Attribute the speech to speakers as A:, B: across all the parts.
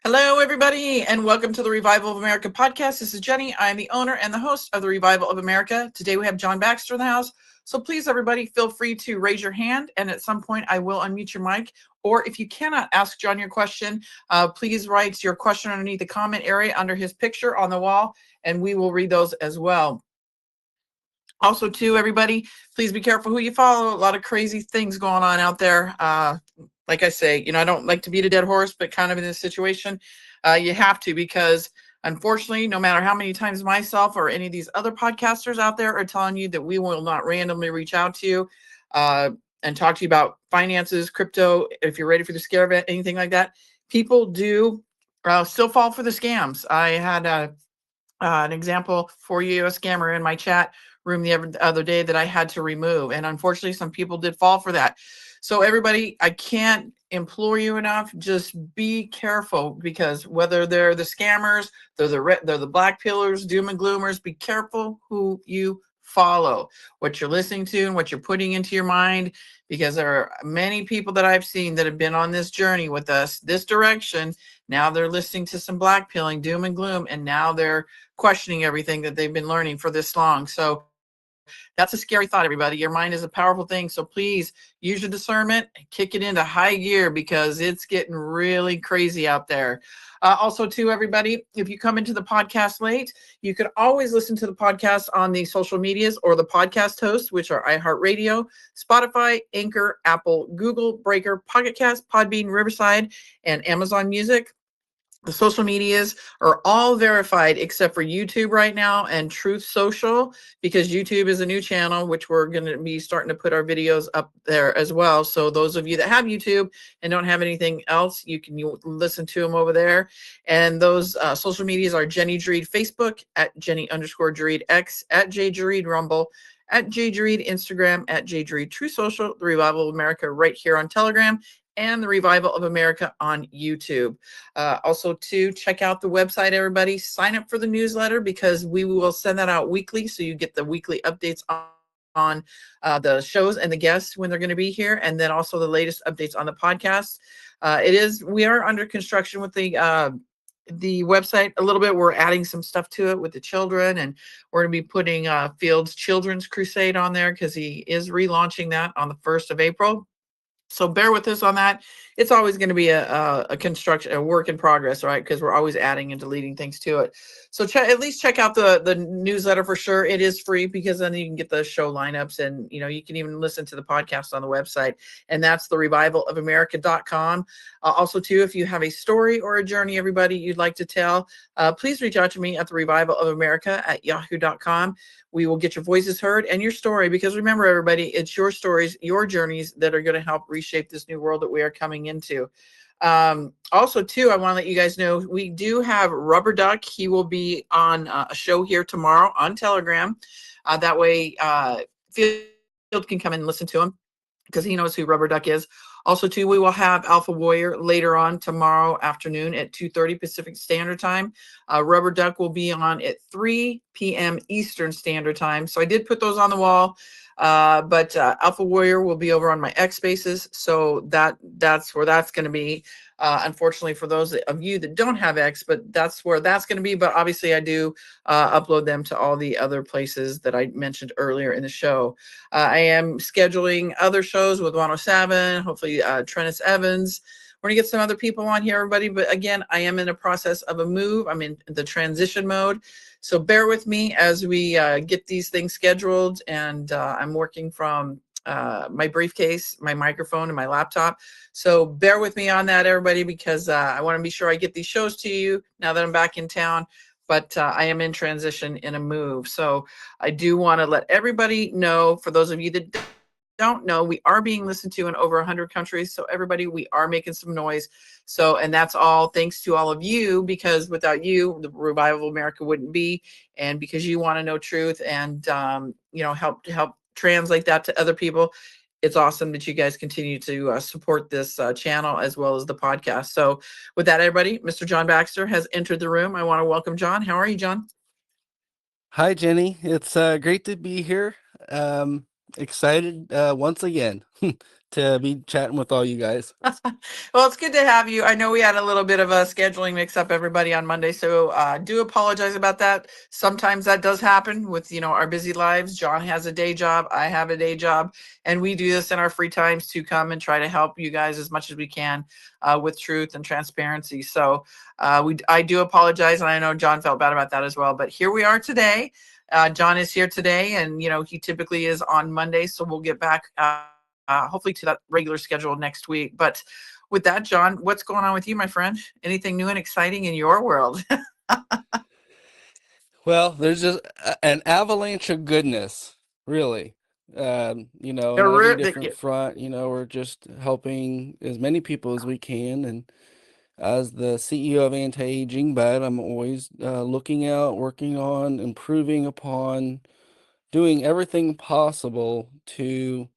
A: Hello, everybody, and welcome to the Revival of America podcast. This is Jenny. I'm the owner and the host of the Revival of America. Today we have John Baxter in the house. So please, everybody, feel free to raise your hand, and at some point I will unmute your mic. Or if you cannot ask John your question, please write your question underneath the comment area under his picture on the wall, and we will read those as well. Also, too, everybody, please be careful who you follow. A lot of crazy things going on out there. Like I say, I don't like to beat a dead horse, but kind of in this situation, you have to, because unfortunately, no matter how many times myself or any of these other podcasters out there are telling you that we will not randomly reach out to you and talk to you about finances, crypto, if you're ready for the scare event, anything like that, people do still fall for the scams. I had an example for you, a scammer in my chat room the other day that I had to remove. And unfortunately, some people did fall for that. So everybody, I can't implore you enough, just be careful, because whether they're the scammers, they're the black pillars, doom and gloomers, be careful who you follow, what you're listening to and what you're putting into your mind, because there are many people that I've seen that have been on this journey with us, this direction. Now they're listening to some black pilling, doom and gloom, and now they're questioning everything that they've been learning for this long. So that's a scary thought, everybody. Your mind is a powerful thing. So please use your discernment, kick it into high gear, because it's getting really crazy out there. Also, too, everybody, if you come into the podcast late, you can always listen to the podcast on the social medias or the podcast hosts, which are iHeartRadio, Spotify, Anchor, Apple, Google, Breaker, Pocket Cast, Podbean, Riverside, and Amazon Music. The social medias are all verified except for YouTube right now and Truth Social, because YouTube is a new channel, which we're going to be starting to put our videos up there as well. So those of you that have YouTube and don't have anything else, you can listen to them over there. And those social medias are Jenny Dreed Facebook, at Jenny_Dreed X, at J Dreed Rumble, at J Dreed Instagram, at J Dreed True Social, the Revival of America right here on Telegram, and the Revival of America on YouTube. Also, to check out the website, everybody, sign up for the newsletter, because we will send that out weekly, so you get the weekly updates on the shows and the guests when they're going to be here, and then also the latest updates on the podcast. We are under construction with the website a little bit. We're adding some stuff to it with the children, and we're going to be putting Field's Children's Crusade on there, because he is relaunching that on the 1st of April. So bear with us on that. It's always going to be a work in progress, right? Because we're always adding and deleting things to it. So at least check out the newsletter for sure. It is free, because then you can get the show lineups, and you can even listen to the podcast on the website. And that's the revivalofamerica.com. Also, too, if you have a story or a journey, everybody, you'd like to tell, please reach out to me at the revivalofamerica@yahoo.com. We will get your voices heard and your story, because remember, everybody, it's your stories, your journeys that are going to help reshape this new world that we are coming into. Also, too, I want to let you guys know we do have Rubber Duck. He will be on a show here tomorrow on Telegram. That way, Field can come in and listen to him, because he knows who Rubber Duck is. Also, too, we will have Alpha Warrior later on tomorrow afternoon at 2:30 Pacific Standard Time. Rubber Duck will be on at 3 p.m. Eastern Standard Time. So I did put those on the wall, but Alpha Warrior will be over on my X Spaces. So that's where that's going to be. Unfortunately, for those of you that don't have X, but that's where that's going to be. But obviously, I do upload them to all the other places that I mentioned earlier in the show. I am scheduling other shows with 107, hopefully Trennis Evans. We're going to get some other people on here, everybody. But again, I am in a process of a move. I'm in the transition mode. So bear with me as we get these things scheduled. And I'm working from my briefcase, my microphone, and my laptop. So bear with me on that, everybody, because I want to be sure I get these shows to you now that I'm back in town. But I am in transition in a move. So I do want to let everybody know, for those of you that don't know, we are being listened to in over 100 countries. So everybody, we are making some noise. So, and that's all thanks to all of you, because without you, the Revival of America wouldn't be. And because you want to know truth and, help translate that to other people. It's awesome that you guys continue to support this channel as well as the podcast. So with that, everybody, Mr. John Baxter has entered the room. I want to welcome John. How are you, John?
B: Hi, Jenny. It's great to be here. Excited once again to be chatting with all you guys.
A: Well, it's good to have you. I know we had a little bit of a scheduling mix up, everybody, on Monday, so do apologize about that. Sometimes that does happen with our busy lives. John has a day job, I have a day job, and we do this in our free times to come and try to help you guys as much as we can with truth and transparency. So I do apologize, and I know John felt bad about that as well. But here we are today. John is here today, and he typically is on Monday, so we'll get back. Hopefully to that regular schedule next week. But with that, John, what's going on with you, my friend? Anything new and exciting in your world?
B: Well, there's just an avalanche of goodness, really. On every different front, we're just helping as many people as we can. And as the CEO of Anti-Aging Bed, I'm always looking out, working on, improving upon, doing everything possible to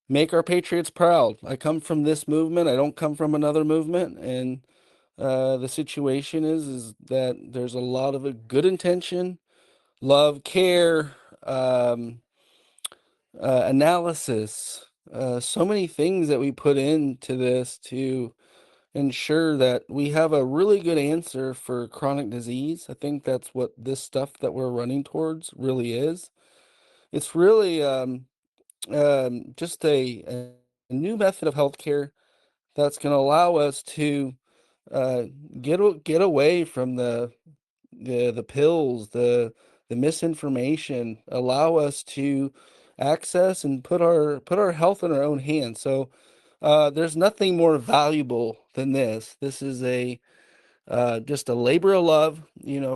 B: make our patriots proud. I come from this movement. I don't come from another movement. And the situation is that there's a lot of a good intention, love, care, um, analysis, so many things that we put into this to ensure that we have a really good answer for chronic disease. I think that's what this stuff that we're running towards really is. It's really just a new method of healthcare that's going to allow us to uh, get away from the pills, the misinformation, allow us to access and put our health in our own hands. So there's nothing more valuable than this. This is a just a labor of love,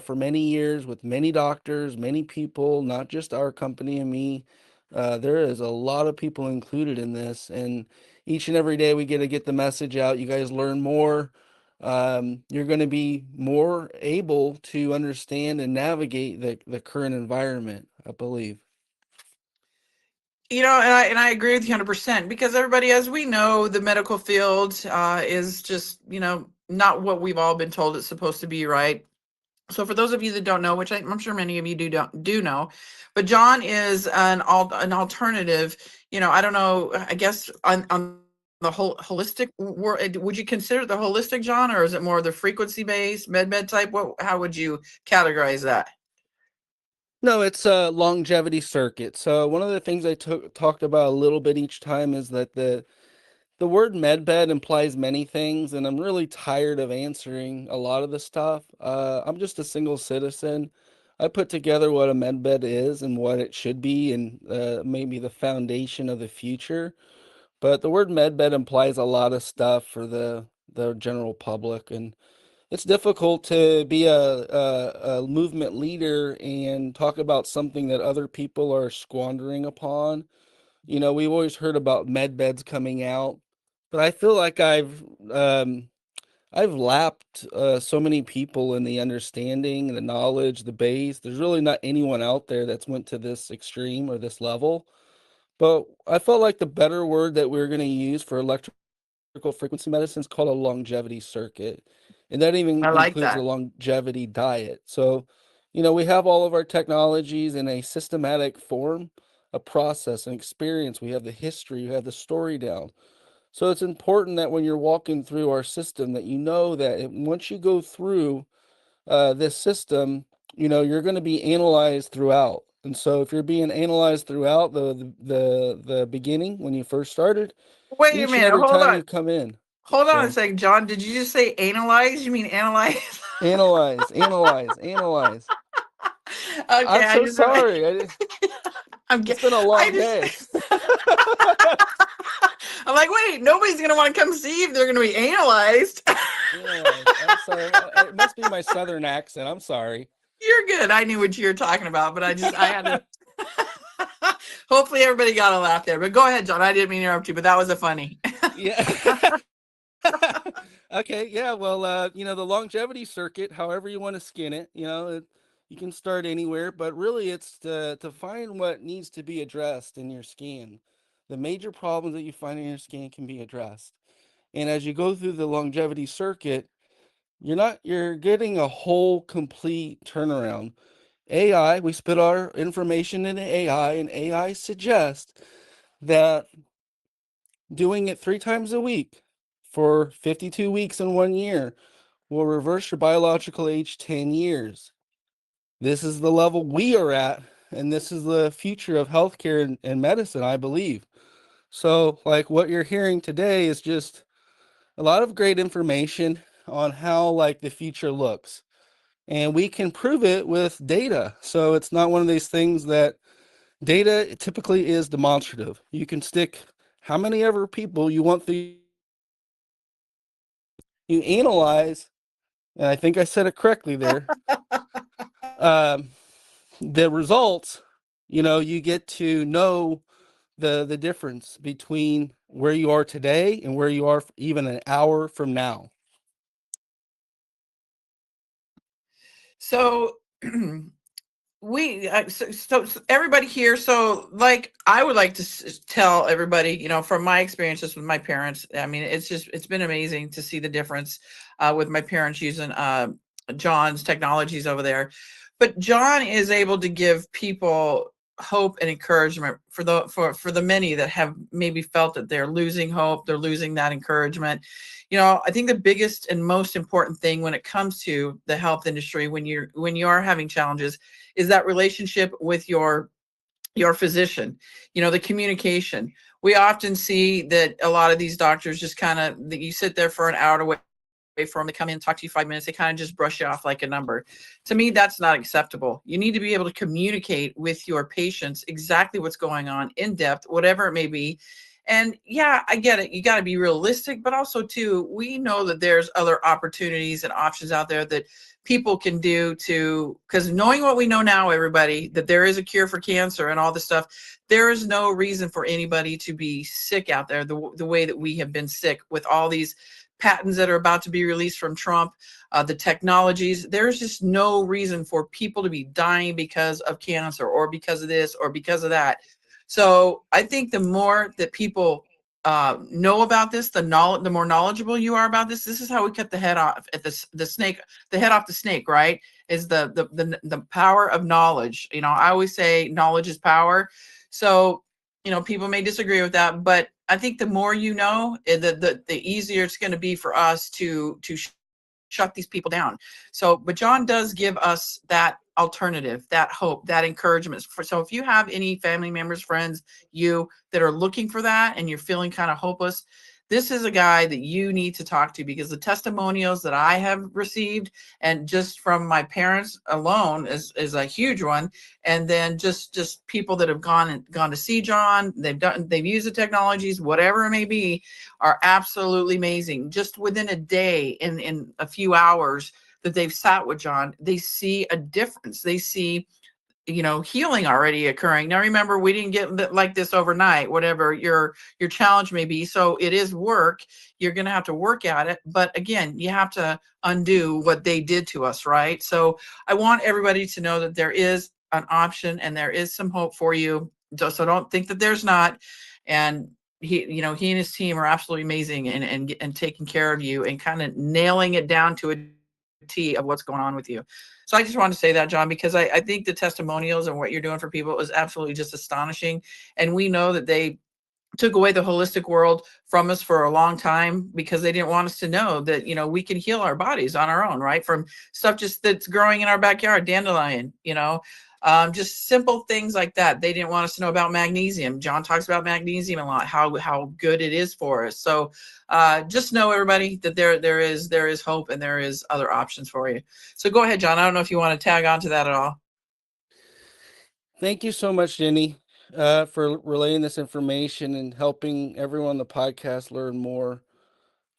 B: for many years with many doctors, many people, not just our company and me. There is a lot of people included in this, and each and every day we get the message out. You guys learn more. You're going to be more able to understand and navigate the current environment, I believe.
A: And I agree with you 100% because everybody, as we know, the medical field is just, not what we've all been told it's supposed to be, right? So for those of you that don't know, which I'm sure many of you do know, but John is an alternative. I don't know. I guess on the whole holistic world, would you consider the holistic, John, or is it more the frequency based med type? How would you categorize that?
B: No, it's a longevity circuit. So one of the things I talked about a little bit each time is that the word medbed implies many things, and I'm really tired of answering a lot of the stuff. I'm just a single citizen. I put together what a medbed is and what it should be, and maybe the foundation of the future. But the word medbed implies a lot of stuff for the general public, and it's difficult to be a movement leader and talk about something that other people are squandering upon. We've always heard about med beds coming out, but I feel like I've lapped so many people in the understanding, the knowledge, the base. There's really not anyone out there that's went to this extreme or this level. But I felt like the better word that we're going to use for electrical frequency medicine is called a longevity circuit. And that even
A: I like
B: includes a
A: that.
B: longevity diet. So, we have all of our technologies in a systematic form, a process, an experience. We have the history, we have the story down. So it's important that when you're walking through our system, that once you go through this system, you're going to be analyzed throughout. And so if you're being analyzed throughout the beginning when you first started,
A: Wait a
B: each and
A: minute.
B: every
A: Hold
B: time
A: on.
B: you come in.
A: Hold on a
B: So
A: second, John. Did you just say analyze? You mean analyze?
B: analyze, analyze, analyze.
A: Okay,
B: I'm
A: I
B: so
A: just
B: sorry.
A: I'm
B: It's been a
A: I
B: long
A: just
B: day.
A: I'm like, wait, nobody's gonna want to come see if they're gonna be analyzed.
B: Analyze. I'm sorry. It must be my southern accent. I'm sorry.
A: You're good. I knew what you were talking about, but I had to. Hopefully, everybody got a laugh there. But go ahead, John. I didn't mean to interrupt you, but that was a funny.
B: Yeah. Okay, yeah, well, the longevity circuit, however you want to skin it, you can start anywhere, but really it's to find what needs to be addressed in your skin. The major problems that you find in your skin can be addressed. And as you go through the longevity circuit, you're getting a whole complete turnaround. AI, we spit our information into AI, and AI suggests that Doing it 3 times a week for 52 weeks in 1 year will reverse your biological age 10 years. This is the level we are at, and this is the future of healthcare and medicine, I believe. So, like what you're hearing today is just a lot of great information on how like the future looks. And we can prove it with data. So it's not one of these things that data typically is demonstrative. You can stick how many ever people you want through you analyze, and I think I said it correctly there. Um, the results, you get to know the difference between where you are today and where you are even an hour from now.
A: So so everybody here, so like I would like to tell everybody, from my experiences with my parents, I mean, it's been amazing to see the difference with my parents using John's technologies over there. But John is able to give people hope and encouragement for the many that have maybe felt that they're losing hope, they're losing that encouragement. I think the biggest and most important thing when it comes to the health industry, when you are having challenges, is that relationship with your physician. The communication. We often see that a lot of these doctors just kind of, you sit there for an hour to wait for them to come in, talk to you 5 minutes, they kind of just brush you off like a number. To me, that's not acceptable. You need to be able to communicate with your patients exactly what's going on in depth, whatever it may be. And yeah, I get it. You got to be realistic, but also too, we know that there's other opportunities and options out there that people can do to, because knowing what we know now, everybody, that there is a cure for cancer and all this stuff, there is no reason for anybody to be sick out there the way that we have been sick with all these patents that are about to be released from Trump, the technologies. There's just no reason for people to be dying because of cancer or because of this or because of that. So I think the more that people know about this, the more knowledgeable you are about this. This is how we cut the head off at the snake, the head off the snake, right? Is the power of knowledge. I always say knowledge is power. So people may disagree with that, but I think the more the easier it's going to be for us to shut these people down. So, but John does give us that alternative, that hope, that encouragement. So if you have any family members, friends, you that are looking for that and you're feeling kind of hopeless, this is a guy that you need to talk to, because the testimonials that I have received and just from my parents alone is a huge one. And then just people that have gone to see John, they've used the technologies, whatever it may be, are absolutely amazing. Just within a day, in a few hours that they've sat with John, they see a difference. They see healing already occurring. Now remember, we didn't get like this overnight, whatever your challenge may be. So it is work. You're going to have to work at it, but again, you have to undo what they did to us, right? So I want everybody to know that there is an option and there is some hope for you. So don't think that there's not. And he and his team are absolutely amazing and taking care of you and kind of nailing it down to a T of what's going on with you. So I just wanted to say that, John, because I think the testimonials and what you're doing for people is absolutely just astonishing. And we know that they took away the holistic world from us for a long time because they didn't want us to know that, we can heal our bodies on our own, right? From stuff just that's growing in our backyard, dandelion, just simple things like that. They didn't want us to know about magnesium. John talks about magnesium a lot, how good it is for us. So just know, everybody, that there is hope and there is other options for you. So go ahead, John. I don't know if you want to tag on to that at all.
B: Thank you so much, Jenny, for relaying this information and helping everyone on the podcast learn more.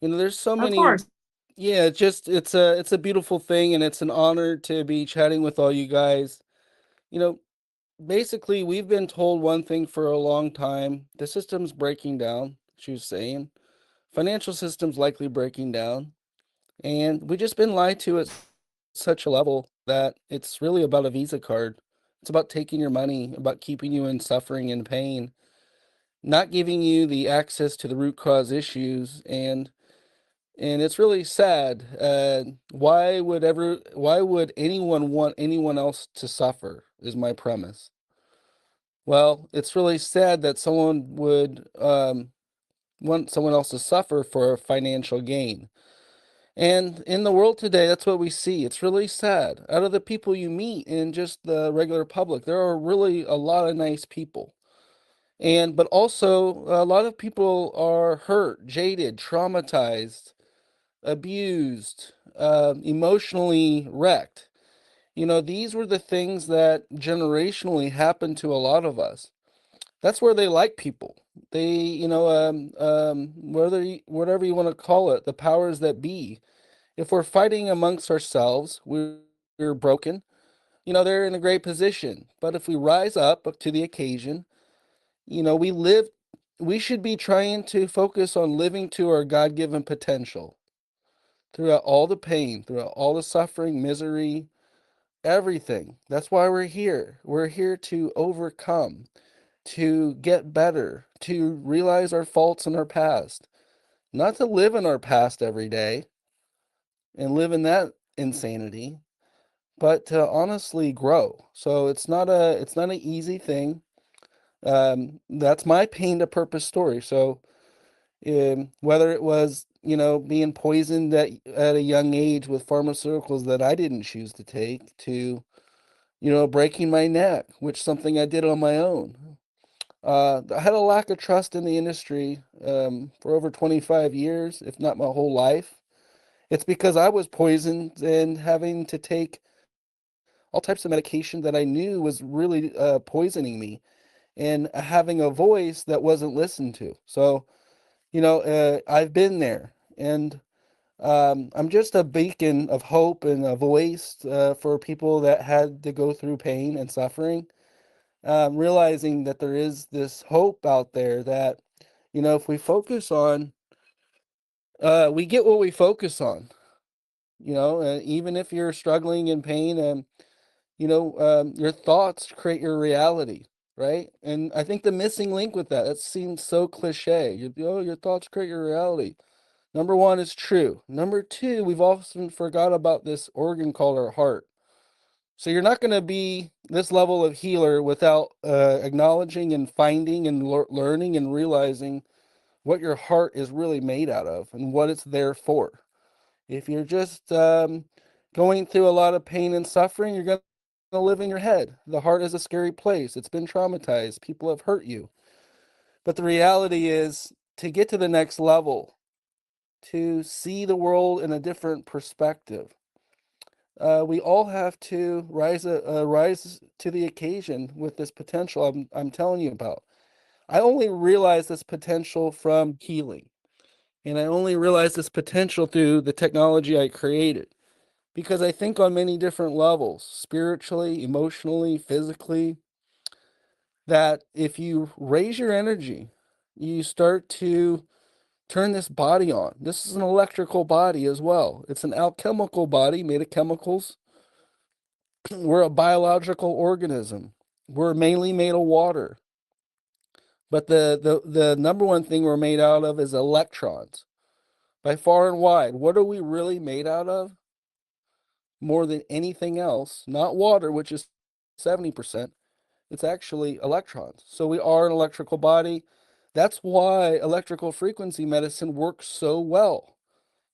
B: There's so
A: Of
B: many.
A: course.
B: Yeah, it's a beautiful thing, and it's an honor to be chatting with all you guys. You know, Basically, we've been told one thing for a long time: the system's breaking down. She was saying, financial system's likely breaking down, and we just been lied to at such a level that it's really about a Visa card. It's about taking your money, about keeping you in suffering and pain, not giving you the access to the root cause issues, and it's really sad. Why would anyone want anyone else to suffer? Is my premise. Well, it's really sad that someone would want someone else to suffer for financial gain. And in the world today, that's what we see. It's really sad. Out of the people you meet in just the regular public, there are really a lot of nice people. And but also a lot of people are hurt, jaded, traumatized, abused, emotionally wrecked. These were the things that generationally happened to a lot of us. That's where they like people. They, whatever you want to call it, the powers that be. If we're fighting amongst ourselves, we're broken. They're in a great position. But if we rise up to the occasion, we live, we should be trying to focus on living to our God given potential throughout all the pain, throughout all the suffering, misery, everything. That's why we're here. We're here to overcome, to get better, to realize our faults in our past, not to live in our past every day and live in that insanity, but to honestly grow. So it's not an easy thing. That's my pain to purpose story. So whether it was being poisoned at a young age with pharmaceuticals that I didn't choose to take, to breaking my neck, which something I did on my own. I had a lack of trust in the industry for over 25 years, if not my whole life. It's because I was poisoned and having to take all types of medication that I knew was really poisoning me, and having a voice that wasn't listened to. So, I've been there, and I'm just a beacon of hope and a voice for people that had to go through pain and suffering, realizing that there is this hope out there that, if we focus on, we get what we focus on. Even if you're struggling in pain, and your thoughts create your reality, right? And I think the missing link with that seems so cliche. Your thoughts create your reality. Number one is true. Number two, we've often forgot about this organ called our heart. So you're not going to be this level of healer without acknowledging and finding and learning and realizing what your heart is really made out of and what it's there for. If you're just going through a lot of pain and suffering, you're going to live in your head. The heart is a scary place. It's been traumatized. People have hurt you. But the reality is to get to the next level, to see the world in a different perspective, we all have to rise to the occasion with this potential I'm telling you about. I only realized this potential from healing, and I only realized this potential through the technology I created. Because I think on many different levels, spiritually, emotionally, physically, that if you raise your energy, you start to turn this body on. This is an electrical body as well. It's an alchemical body made of chemicals. We're a biological organism. We're mainly made of water. But the number one thing we're made out of is electrons. By far and wide. What are we really made out of? More than anything else, not water, which is 70%, it's actually electrons. So we are an electrical body. That's why electrical frequency medicine works so well.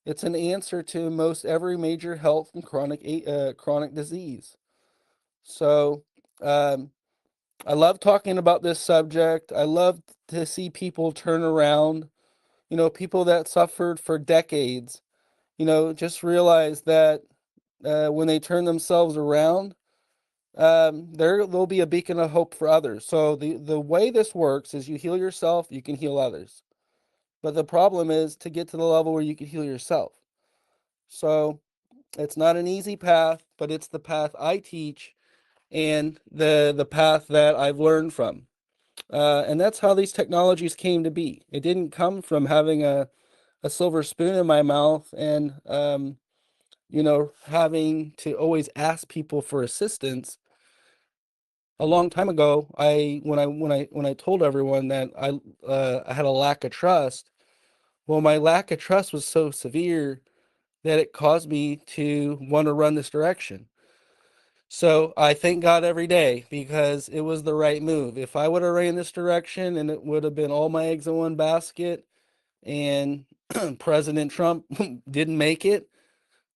B: It's an answer to most every major health and chronic disease. So um, I love talking about this subject. I love to see people turn around. People that suffered for decades. Just realize that when they turn themselves around, there'll be a beacon of hope for others. So the way this works is you heal yourself, you can heal others. But the problem is to get to the level where you can heal yourself. So it's not an easy path, but it's the path I teach and the path that I've learned from. And that's how these technologies came to be. It didn't come from having a silver spoon in my mouth and having to always ask people for assistance. A long time ago, when I told everyone that I had a lack of trust, well, my lack of trust was so severe that it caused me to want to run this direction. So I thank God every day because it was the right move. If I would have ran this direction and it would have been all my eggs in one basket, and President Trump didn't make it,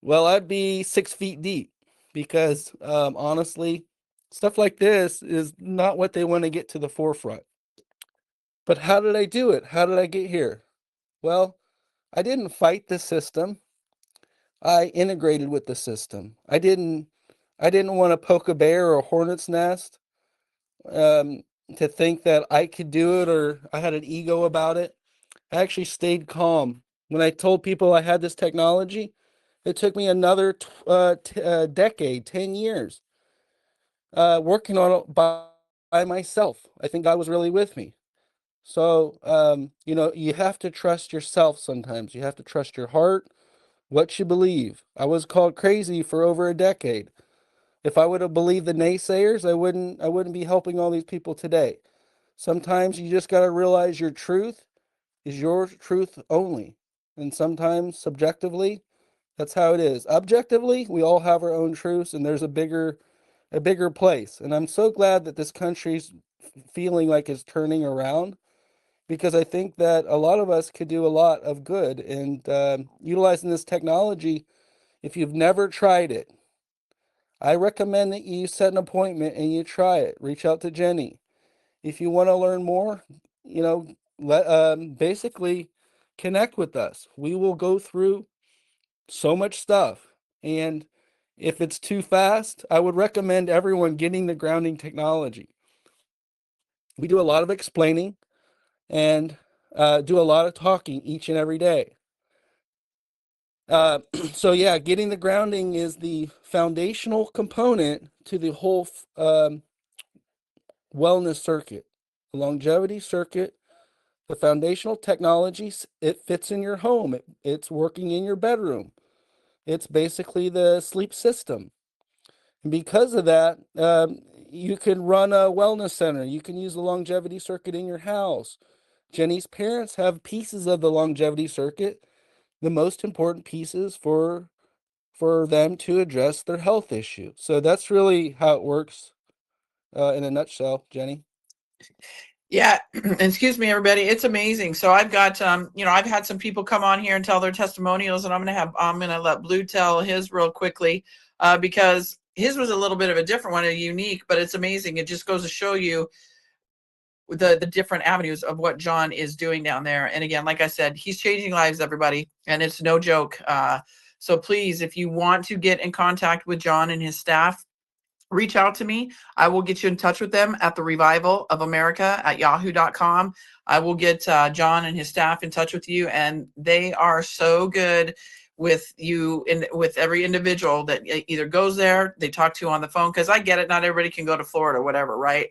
B: well, I'd be 6 feet deep because honestly, stuff like this is not what they want to get to the forefront. But how did I do it? How did I get here? Well, I didn't fight the system. I integrated with the system. I didn't want to poke a bear or a hornet's nest, um, to think that I could do it or I had an ego about it. I actually stayed calm. When I told people I had this technology, it took me another decade, 10 years, working on it by myself. I think God was really with me. So, you have to trust yourself sometimes. You have to trust your heart, what you believe. I was called crazy for over a decade. If I would have believed the naysayers, I wouldn't be helping all these people today. Sometimes you just got to realize your truth is your truth only. And sometimes subjectively, that's how it is. Objectively, we all have our own truths and there's a bigger place. And I'm so glad that this country's feeling like it's turning around because I think that a lot of us could do a lot of good and utilizing this technology. If you've never tried it, I recommend that you set an appointment and you try it. Reach out to Jenny. If you want to learn more, basically connect with us. We will go through so much stuff. And if it's too fast, I would recommend everyone getting the grounding technology. We do a lot of explaining and do a lot of talking each and every day. So yeah, getting the grounding is the foundational component to the whole wellness circuit, the longevity circuit, the foundational technologies. It fits in your home. It's working in your bedroom. It's basically the sleep system. And because of that, you can run a wellness center. You can use the longevity circuit in your house. Jenny's parents have pieces of the longevity circuit, the most important pieces for them to address their health issue. So that's really how it works in a nutshell, Jenny.
A: Yeah, excuse me, everybody. It's amazing. So I've got, I've had some people come on here and tell their testimonials, and I'm gonna let Blue tell his real quickly, because his was a little bit of a different one, a unique, but it's amazing. It just goes to show you the different avenues of what John is doing down there. And again, like I said, he's changing lives, everybody, and it's no joke. So please, if you want to get in contact with John and his staff, reach out to me. I will get you in touch with them at the Revival of America at yahoo.com. I will get John and his staff in touch with you, and they are so good with you and with every individual that either goes there, they talk to on the phone, because I get it, not everybody can go to Florida, whatever, right?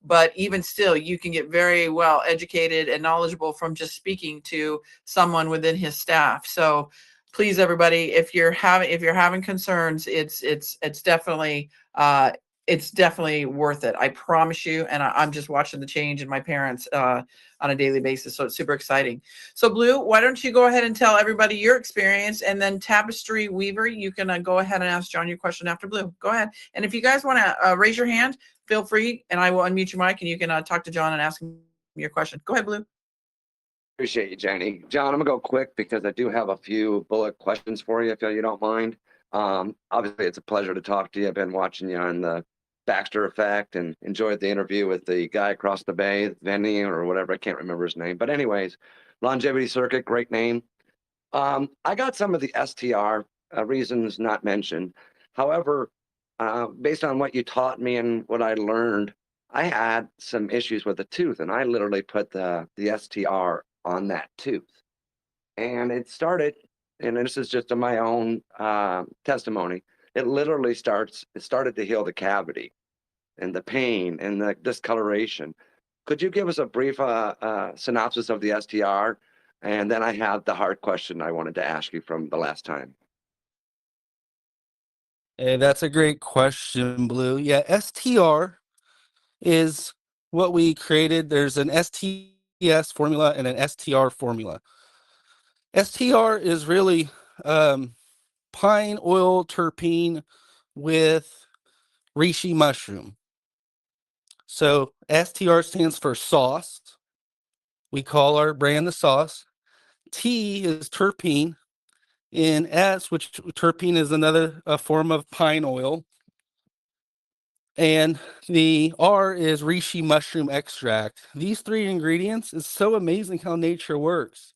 A: But even still, you can get very well educated and knowledgeable from just speaking to someone within his staff. So please, everybody, if you're having concerns, it's definitely worth it. I promise you. And I'm just watching the change in my parents on a daily basis. So it's super exciting. So Blue, why don't you go ahead and tell everybody your experience, and then Tapestry Weaver, you can go ahead and ask John your question after Blue. Go ahead. And if you guys want to raise your hand, feel free, and I will unmute your mic and you can talk to John and ask him your question. Go ahead, Blue.
C: Appreciate you, Jenny. John, I'm gonna go quick because I do have a few bullet questions for you, if you don't mind. Obviously, it's a pleasure to talk to you. I've been watching you on the Baxter Effect and enjoyed the interview with the guy across the bay, Vinny or whatever. I can't remember his name. But anyways, Longevity Circuit, great name. I got some of the STR reasons not mentioned. However, based on what you taught me and what I learned, I had some issues with the tooth, and I literally put the STR on that tooth. And it started, and this is just in my own testimony, it started to heal the cavity and the pain and the discoloration. Could you give us a brief synopsis of the STR? And then I have the hard question I wanted to ask you from the last time.
B: Hey, that's a great question, Blue. Yeah, STR is what we created. There's an STS formula and an STR formula. STR is really pine oil terpene with reishi mushroom. So STR stands for sauce. We call our brand the sauce. T is terpene, in S, which terpene is another form of pine oil, and the R is reishi mushroom extract. These three ingredients is so amazing how nature works.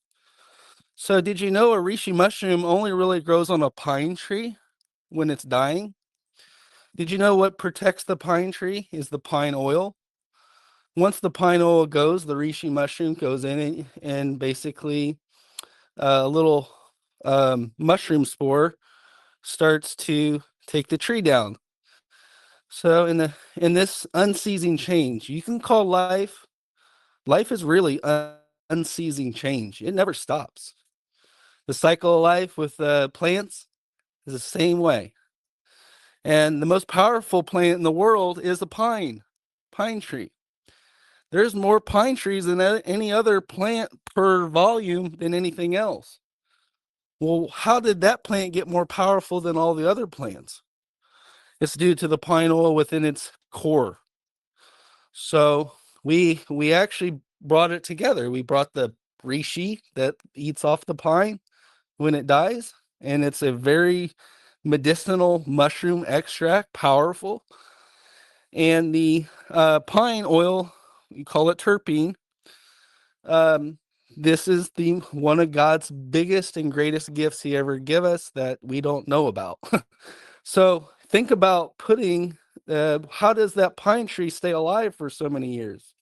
B: So did you know a reishi mushroom only really grows on a pine tree when it's dying? Did you know what protects the pine tree is the pine oil? Once the pine oil goes, the reishi mushroom goes in and basically a little mushroom spore starts to take the tree down. So in this unceasing change, you can call life is really unceasing change. It never stops. The cycle of life with plants is the same way. And the most powerful plant in the world is the pine tree. There's more pine trees than any other plant per volume than anything else. Well, how did that plant get more powerful than all the other plants? It's due to the pine oil within its core. So we actually brought it together. We brought the reishi that eats off the pine when it dies, and it's a very medicinal mushroom extract, powerful. And the pine oil, you call it terpene. This is the one of God's biggest and greatest gifts he ever give us that we don't know about. So think about putting, how does that pine tree stay alive for so many years?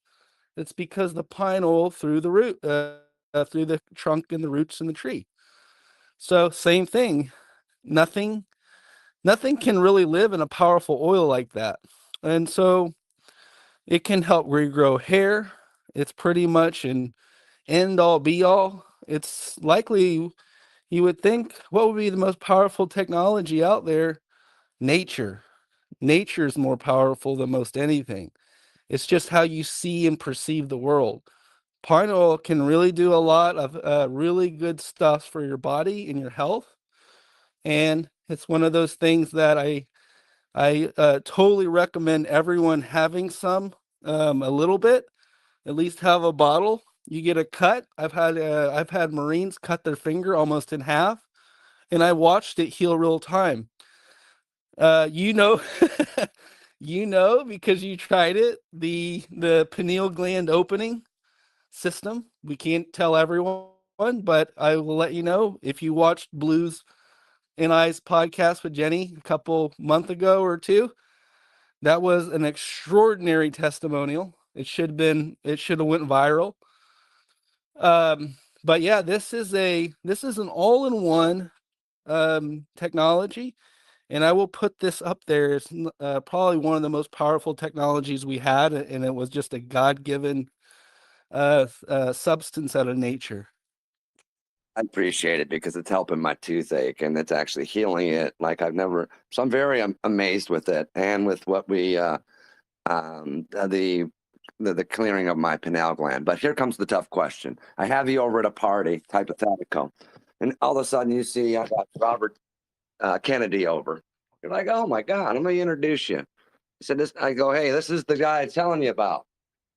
B: It's because the pine oil through the root, through the trunk and the roots in the tree. So same thing, nothing can really live in a powerful oil like that. And so it can help regrow hair. It's pretty much an end all be all. It's likely, you would think, what would be the most powerful technology out there? Nature. Nature is more powerful than most anything. It's just how you see and perceive the world. Pine oil can really do a lot of really good stuff for your body and your health. And it's one of those things that I totally recommend everyone having some, a little bit, at least have a bottle. You get a cut. I've had Marines cut their finger almost in half, and I watched it heal real time. You know, you know, because you tried it, the pineal gland opening system. We can't tell everyone, but I will let you know if you watched Blues and I's podcast with Jenny a couple month ago or two. That was an extraordinary testimonial. It should have went viral. But yeah, this is an all-in-one technology, and I will put this up there. It's probably one of the most powerful technologies we had, and it was just a God-given substance out of nature.
C: I appreciate it because it's helping my toothache and it's actually healing it like I've never. So I'm very amazed with it and with what we the clearing of my pineal gland. But here comes the tough question. I have you over at a party, hypothetical, and all of a sudden you see I got Robert Kennedy over. You're like, oh my God, let me introduce you. He said this. I go, hey, this is the guy I'm telling you about.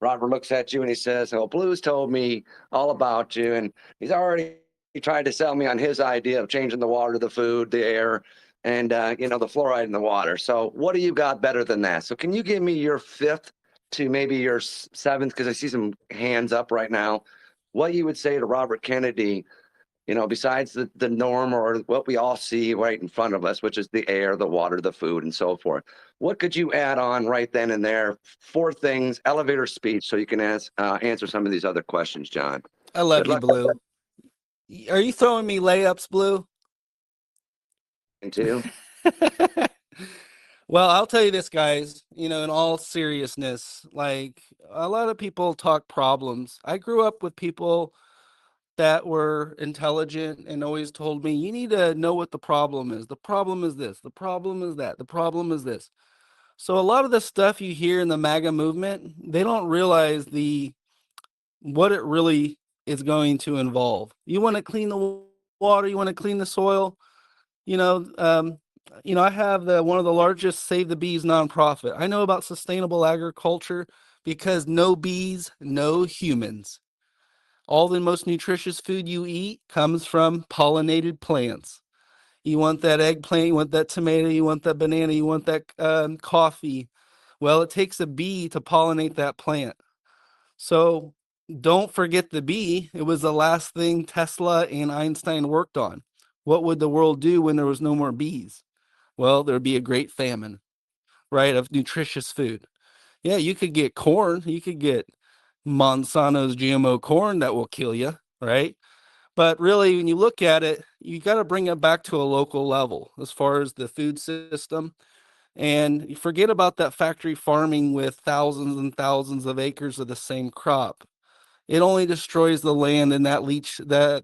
C: Robert looks at you and he says, oh, Blues told me all about you, and he's already tried to sell me on his idea of changing the water, the food, the air, and the fluoride in the water. So what do you got better than that? So can you give me your fifth to maybe your seventh, because I see some hands up right now, what you would say to Robert Kennedy, besides the norm or what we all see right in front of us, which is the air, the water, the food, and so forth. What could you add on right then and there? 4 things, elevator speech, so you can answer some of these other questions, John.
B: I love
C: Good
B: you,
C: luck.
B: Blue. Are you throwing me layups, Blue?
C: Too.
B: Well, I'll tell you this, guys, in all seriousness, like a lot of people talk problems. I grew up with people that were intelligent and always told me, you need to know what the problem is. The problem is this. The problem is that. The problem is this. So a lot of the stuff you hear in the MAGA movement, they don't realize what it really is going to involve. You want to clean the water, you want to clean the soil. You know, um, I have one of the largest Save the Bees nonprofit. I know about sustainable agriculture because no bees, no humans. All the most nutritious food you eat comes from pollinated plants. You want that eggplant, you want that tomato, you want that banana, you want that coffee. Well, it takes a bee to pollinate that plant. So don't forget the bee. It was the last thing Tesla and Einstein worked on. What would the world do when there was no more bees? Well, there'd be a great famine, right, of nutritious food. Yeah, you could get corn, you could get Monsanto's GMO corn that will kill you, right? But really, when you look at it, you got to bring it back to a local level as far as the food system. And you forget about that factory farming with thousands and thousands of acres of the same crop. It only destroys the land, and that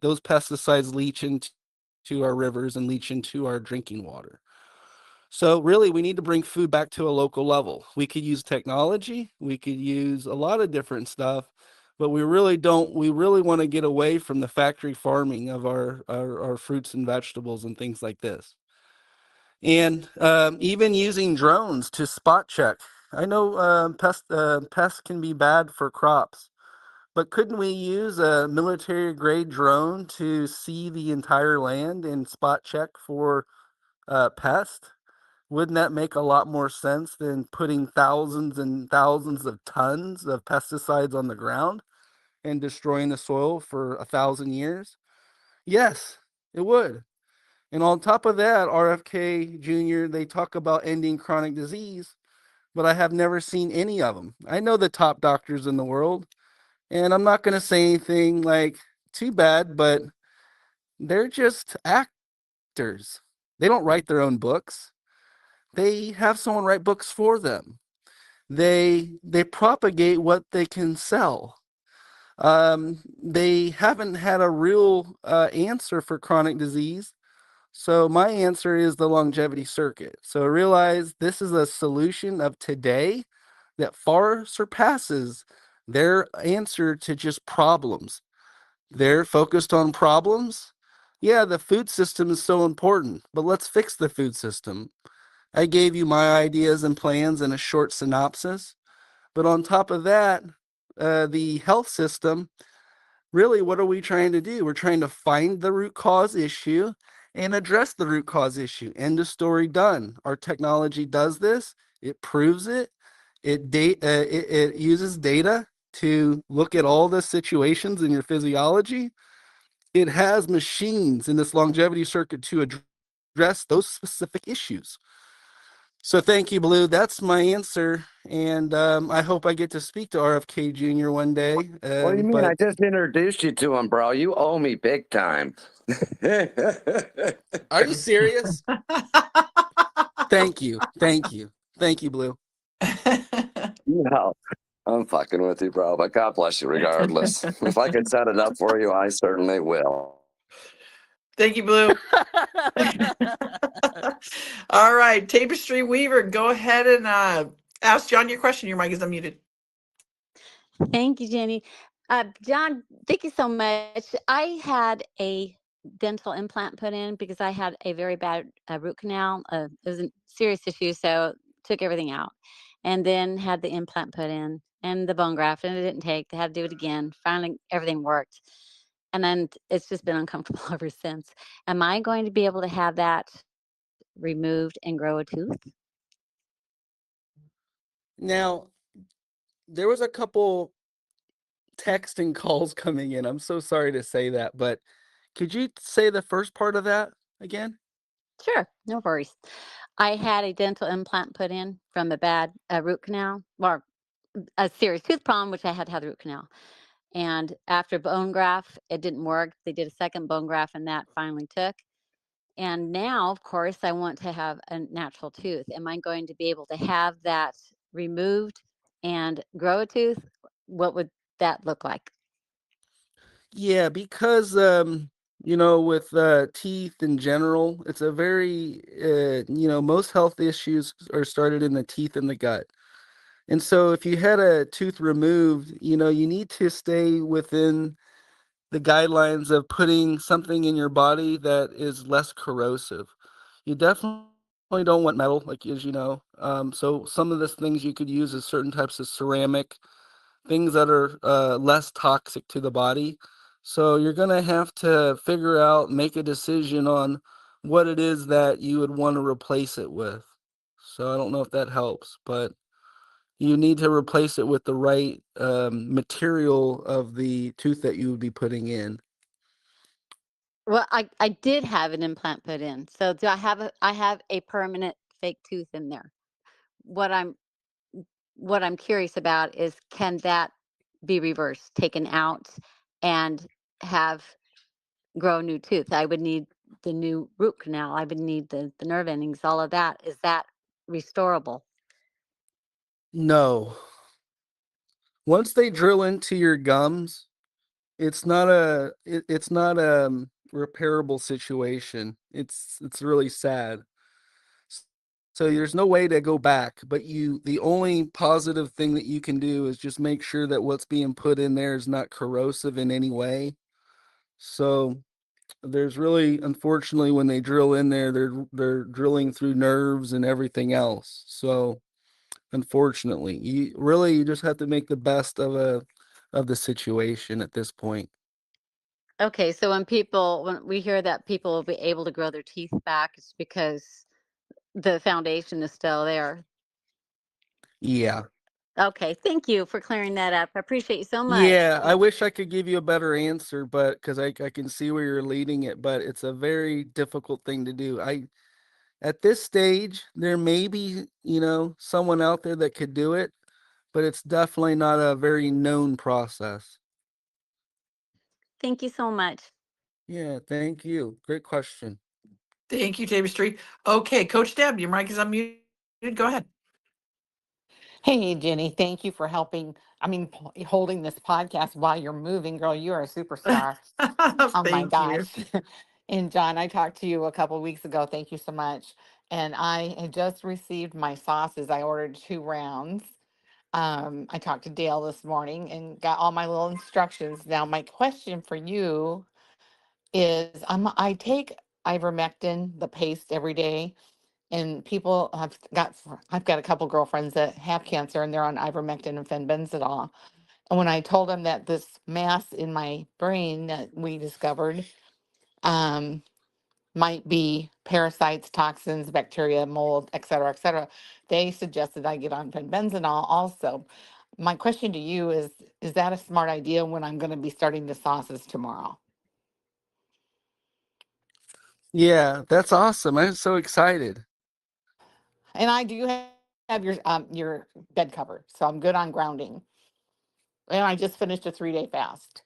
B: those pesticides leach into our rivers and leach into our drinking water. So really, we need to bring food back to a local level. We could use technology, we could use a lot of different stuff, but we really don't. We really want to get away from the factory farming of our fruits and vegetables and things like this. And even using drones to spot check. I know pests can be bad for crops, but couldn't we use a military grade drone to see the entire land and spot check for pests? Wouldn't that make a lot more sense than putting thousands and thousands of tons of pesticides on the ground and destroying the soil for 1,000 years? Yes, it would. And on top of that, RFK Jr., they talk about ending chronic disease, but I have never seen any of them. I know the top doctors in the world, and I'm not going to say anything like too bad, but they're just actors. They don't write their own books. They have someone write books for them. They propagate what they can sell. They haven't had a real answer for chronic disease. So my answer is the longevity circuit. So realize this is a solution of today that far surpasses their answer to just problems. They're focused on problems. Yeah, the food system is so important, but let's fix the food system. I gave you my ideas and plans in a short synopsis. But on top of that, the health system, really, what are we trying to do? We're trying to find the root cause issue and address the root cause issue. End of story, done. Our technology does this. It proves it. It uses data to look at all the situations in your physiology. It has machines in this longevity circuit to address those specific issues. So thank you, Blue. That's my answer, and I hope I get to speak to RFK Jr. one day.
C: What do you mean? I
B: But
C: just introduced you to him, bro. You owe me big time.
B: are you serious? Thank you, thank you, thank you, Blue.
C: No, I'm fucking with you, bro. But God bless you regardless. If I could set it up for you, I certainly will.
A: Thank you, Blue. All right, Tapestry Weaver, go ahead and ask John your question. Your mic is unmuted.
D: Thank you, Jenny. John, thank you so much. I had a dental implant put in because I had a very bad root canal. It was a serious issue, so took everything out, and then had the implant put in and the bone graft, and it didn't take. They had to do it again. Finally, everything worked, and then it's just been uncomfortable ever since. Am I going to be able to have that removed and grow a tooth?
B: Now, there was a couple text and calls coming in. I'm so sorry to say that, but could you say the first part of that again?
D: Sure, no worries. I had a dental implant put in from a bad root canal, or a serious tooth problem, which I had to have the root canal. And after bone graft, it didn't work. They did a second bone graft, and that finally took. And now, of course, I want to have a natural tooth. Am I going to be able to have that removed and grow a tooth? What would that look like?
B: Yeah, because with teeth in general, it's a very most health issues are started in the teeth and the gut. And so if you had a tooth removed, you need to stay within the guidelines of putting something in your body that is less corrosive. You definitely don't want metal, like as you know. So some of the things you could use is certain types of ceramic, things that are less toxic to the body. So you're going to have to figure out, make a decision on what it is that you would want to replace it with. So I don't know if that helps, but you need to replace it with the right material of the tooth that you would be putting in.
D: Well, I did have an implant put in. So do I have a permanent fake tooth in there. What I'm what I'm curious about is, can that be reversed, taken out, and have grow a new tooth? I would need the new root canal. I would need the nerve endings, all of that. Is that restorable?
B: No. Once they drill into your gums, it's not a repairable situation. It's really sad. So there's no way to go back, but the only positive thing that you can do is just make sure that what's being put in there is not corrosive in any way. So there's really, unfortunately, when they drill in there, they're drilling through nerves and everything else. So unfortunately, you just have to make the best of the situation at this point.
D: Okay, so when we hear that people will be able to grow their teeth back, it's because the foundation is still there.
B: Yeah.
D: Okay, thank you for clearing that up. I appreciate you so much.
B: Yeah, I wish I could give you a better answer, but because I can see where you're leading it, but it's a very difficult thing to do. At this stage, there may be, someone out there that could do it, but it's definitely not a very known process.
D: Thank you so much.
B: Yeah, thank you. Great question.
A: Thank you, David Street. Okay, Coach Deb, your mic is unmuted. Go ahead.
E: Hey, Jenny, thank you for holding this podcast while you're moving. Girl, you are a superstar. Oh my
A: Thank you.
E: gosh. And John, I talked to you a couple of weeks ago. Thank you so much. And I had just received my sauces. I ordered 2 rounds. I talked to Dale this morning and got all my little instructions. Now, my question for you is I take ivermectin, the paste, every day, and I've got a couple girlfriends that have cancer and they're on ivermectin and fenbendazole. And when I told them that this mass in my brain that we discovered um, might be parasites, toxins, bacteria, mold, et cetera, they suggested I get on fenbendazole also. My question to you is that a smart idea when I'm going to be starting the sauces tomorrow?
B: Yeah, that's awesome. I'm so excited.
E: And I do have your bed cover, so I'm good on grounding. And I just finished a 3-day fast.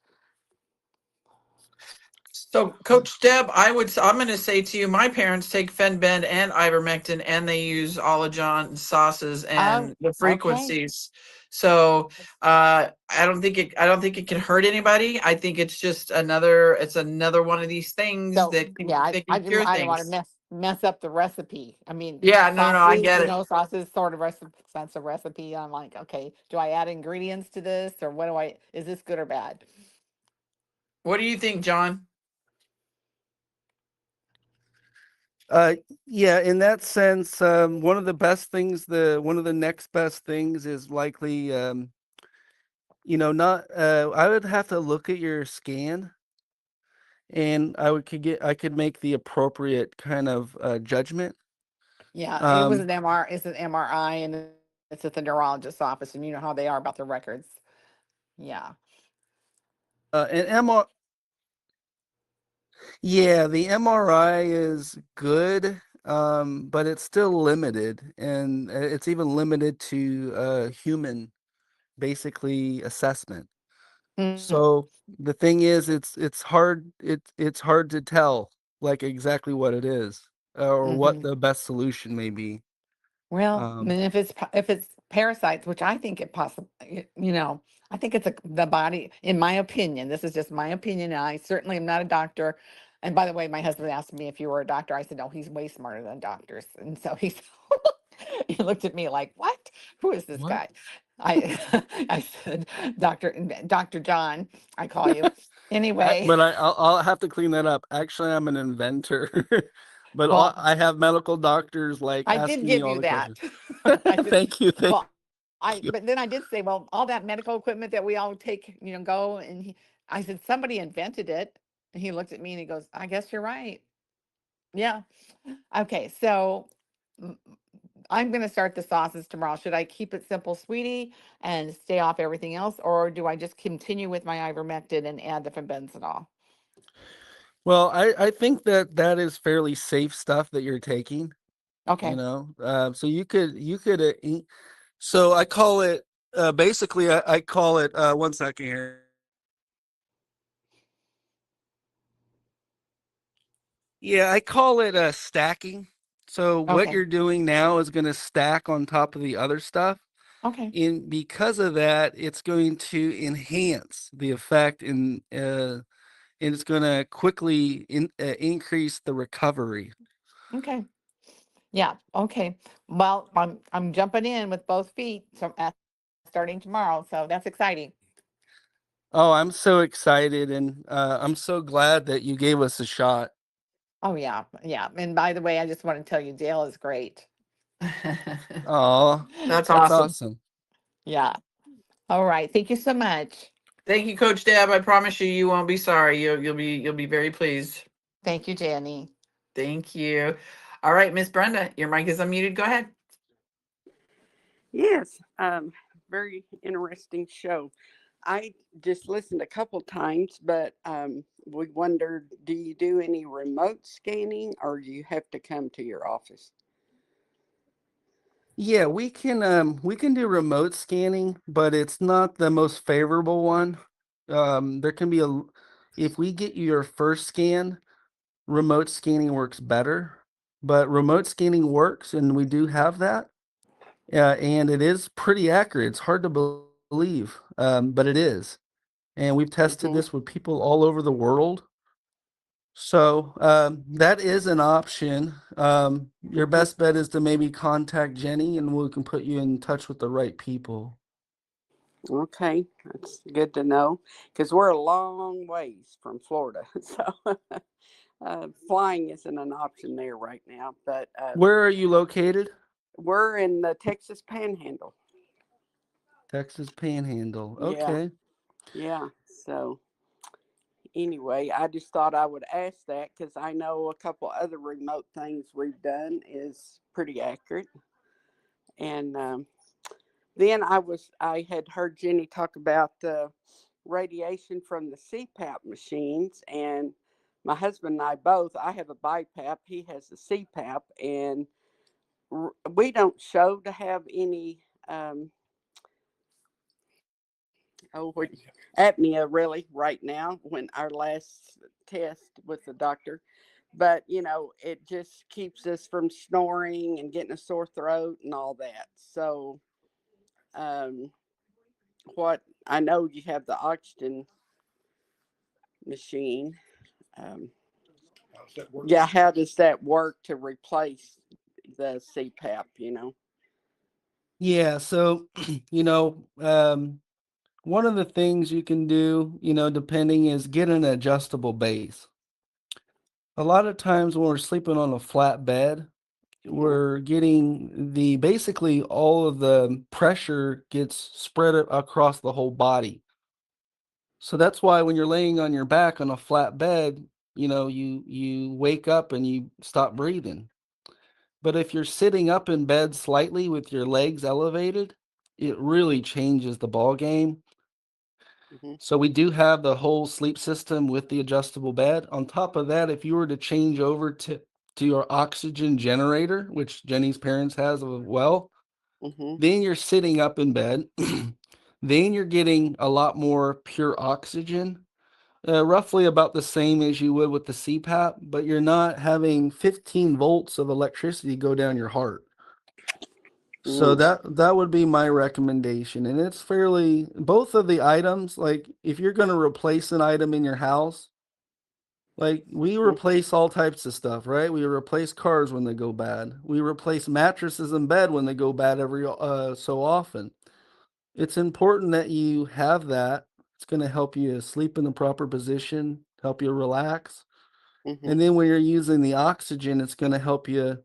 A: So, Coach Deb, I'm going to say to you, my parents take Fenbend and ivermectin, and they use Olajon sauces
E: Oh,
A: and the
E: okay.
A: frequencies. So, I don't think it can hurt anybody. I think it's another one of these things
E: So
A: that
E: yeah,
A: can cure
E: I don't want to
A: things.
E: mess up the recipe. I mean,
A: Yeah, no, I
E: sauces,
A: get it.
E: sauces sort of recipe, sense of recipe. I'm like, okay, do I add ingredients to this, or is this good or bad?
A: What do you think, John?
B: Uh, yeah, in that sense, one of the next best things is likely, not. I would have to look at your scan, and I could make the appropriate kind of judgment.
E: Yeah,
B: Um,
E: it's an MRI, and it's at the neurologist's office, and you know how they are about the records. Yeah.
B: an MR, yeah, the MRI is good, but it's still limited, and it's even limited to human, basically assessment.
E: Mhm.
B: So the thing is, it's hard to tell like exactly what it is or what
E: Mhm.
B: the best solution may be.
E: Well, I
B: Um,
E: mean, if it's parasites, which I think it possibly, I think it's the body. In my opinion, this is just my opinion. And I certainly am not a doctor. And by the way, my husband asked me if you were a doctor. I said, no, he's way smarter than doctors. And so he looked at me like, what? Who is this
B: what?
E: guy? I I said, Doctor John, I call you. Anyway,
B: But I'll have to clean that up. Actually, I'm an inventor, but
E: well,
B: I have medical doctors like
E: I did
B: asking me
E: give
B: all
E: you
B: the
E: that.
B: questions.
E: I did.
B: Thank you, thank
E: Well,
B: you.
E: but then I did say, well, all that medical equipment that we all take, go and I said, somebody invented it. And he looked at me and he goes, I guess you're right. Yeah. Okay. So mm, I'm going to start the sauces tomorrow. Should I keep it simple, sweetie, and stay off everything else? Or do I just continue with my ivermectin and add the fenbenzolol?
B: Well, I think that that is fairly safe stuff that you're taking, you
E: Okay.
B: know. So you could eat. So I call it basically I call it 1 second here. Yeah, I call it stacking. So what
E: Okay.
B: you're doing now is going to stack on top of the other stuff.
E: Okay.
B: And because of that, it's going to enhance the effect and it's going to quickly increase the recovery.
E: Okay. Yeah. Okay. Well, I'm jumping in with both feet starting tomorrow. So that's exciting.
B: Oh, I'm so excited and I'm so glad that you gave us a shot.
E: Oh yeah. Yeah. And by the way, I just want to tell you, Dale is great.
B: Oh,
A: That's
B: that's
A: awesome.
B: awesome.
E: Yeah. All right. Thank you so much.
A: Thank you, Coach Deb. I promise you, you won't be sorry. You'll be very pleased.
E: Thank you, Jenny.
A: Thank you. All right, Miss Brenda, your mic is unmuted. Go ahead.
F: Yes, very interesting show. I just listened a couple times, but we wondered, do you do any remote scanning or do you have to come to your office?
B: Yeah, we can do remote scanning, but it's not the most favorable one. There can be if we get you your first scan, remote scanning works better. But remote scanning works, and we do have that. And it is pretty accurate. It's hard to believe, but it is. And we've tested
F: Mm-hmm.
B: this with people all over the world. So that is an option. Your
F: Mm-hmm.
B: best bet is to maybe contact Jenny, and we can put you in touch with the right people.
F: Okay, that's good to know because we're a long ways from Florida, so flying isn't an option there right now. But
B: Where are you located?
F: we're in the Texas Panhandle.
B: Texas Panhandle.
F: Yeah,
B: Okay.
F: yeah. So anyway, I just thought I would ask that because I know a couple other remote things we've done is pretty accurate. And then I had heard Jenny talk about the radiation from the CPAP machines, and my husband and I both. I have a BiPAP. He has a CPAP, and we don't show to have any. Apnea really right now when our last test with the doctor, but it just keeps us from snoring and getting a sore throat and all that. So um what I know, you have the oxygen machine. um yeah, how does that work to replace the CPAP?
B: Yeah, so one of the things you can do, depending is get an adjustable base. A lot of times when we're sleeping on a flat bed,
F: Hmm.
B: we're getting basically all of the pressure gets spread across the whole body. So that's why when you're laying on your back on a flat bed, you wake up and you stop breathing. But if you're sitting up in bed slightly with your legs elevated, it really changes the ball game.
F: Hmm.
B: So we do have the whole sleep system with the adjustable bed. On top of that, if you were to change over to your oxygen generator, which Jenny's parents has as well,
F: Hmm.
B: then you're sitting up in bed. Then you're getting a lot more pure oxygen, roughly about the same as you would with the CPAP, but you're not having 15 volts of electricity go down your heart. So
F: Mm.
B: that would be my recommendation. And it's fairly both of the items, like if you're going to replace an item in your house, like we replace all types of stuff, right? We replace cars when they go bad. We replace mattresses in bed when they go bad every so often. It's important that you have that. It's going to help you sleep in the proper position, help you relax.
F: Hmm.
B: And then when you're using the oxygen, it's going to help you,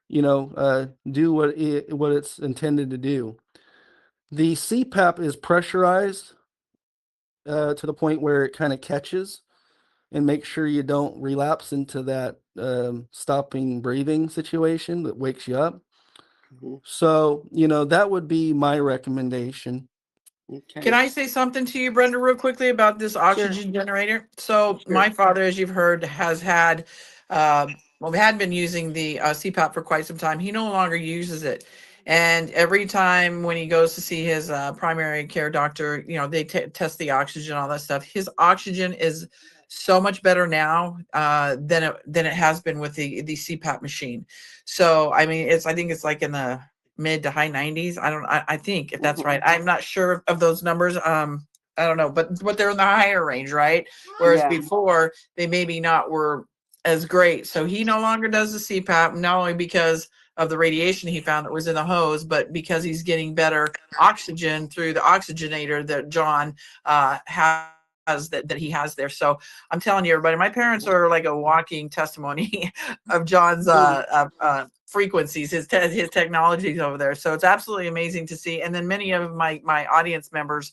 B: do what it's intended to do. The CPAP is pressurized, to the point where it kind of catches, and make sure you don't relapse into that stopping breathing situation that wakes you up.
F: Mhm.
B: So, that would be my recommendation.
A: Can
F: Okay.
A: I say something to you, Brenda, real quickly about this
F: Sure.
A: oxygen generator? So
F: Sure.
A: my father, as you've heard, has had, well, we had been using the CPAP for quite some time. He no longer uses it. And every time when he goes to see his primary care doctor, they test the oxygen, all that stuff. His oxygen is so much better now than it has been with the CPAP machine. So I mean, I think it's like in the mid to high 90s. I think if that's right.
F: Mhm.
A: I'm not sure of those numbers. I don't know, but they're in the higher range, right? Whereas
F: Yeah.
A: before they maybe not were as great. So he no longer does the CPAP, not only because of the radiation he found that was in the hose, but because he's getting better oxygen through the oxygenator that John has that he has there. So I'm telling you, everybody, my parents are like a walking testimony of John's frequencies, his technologies over there. So it's absolutely amazing to see. And then many of my audience members,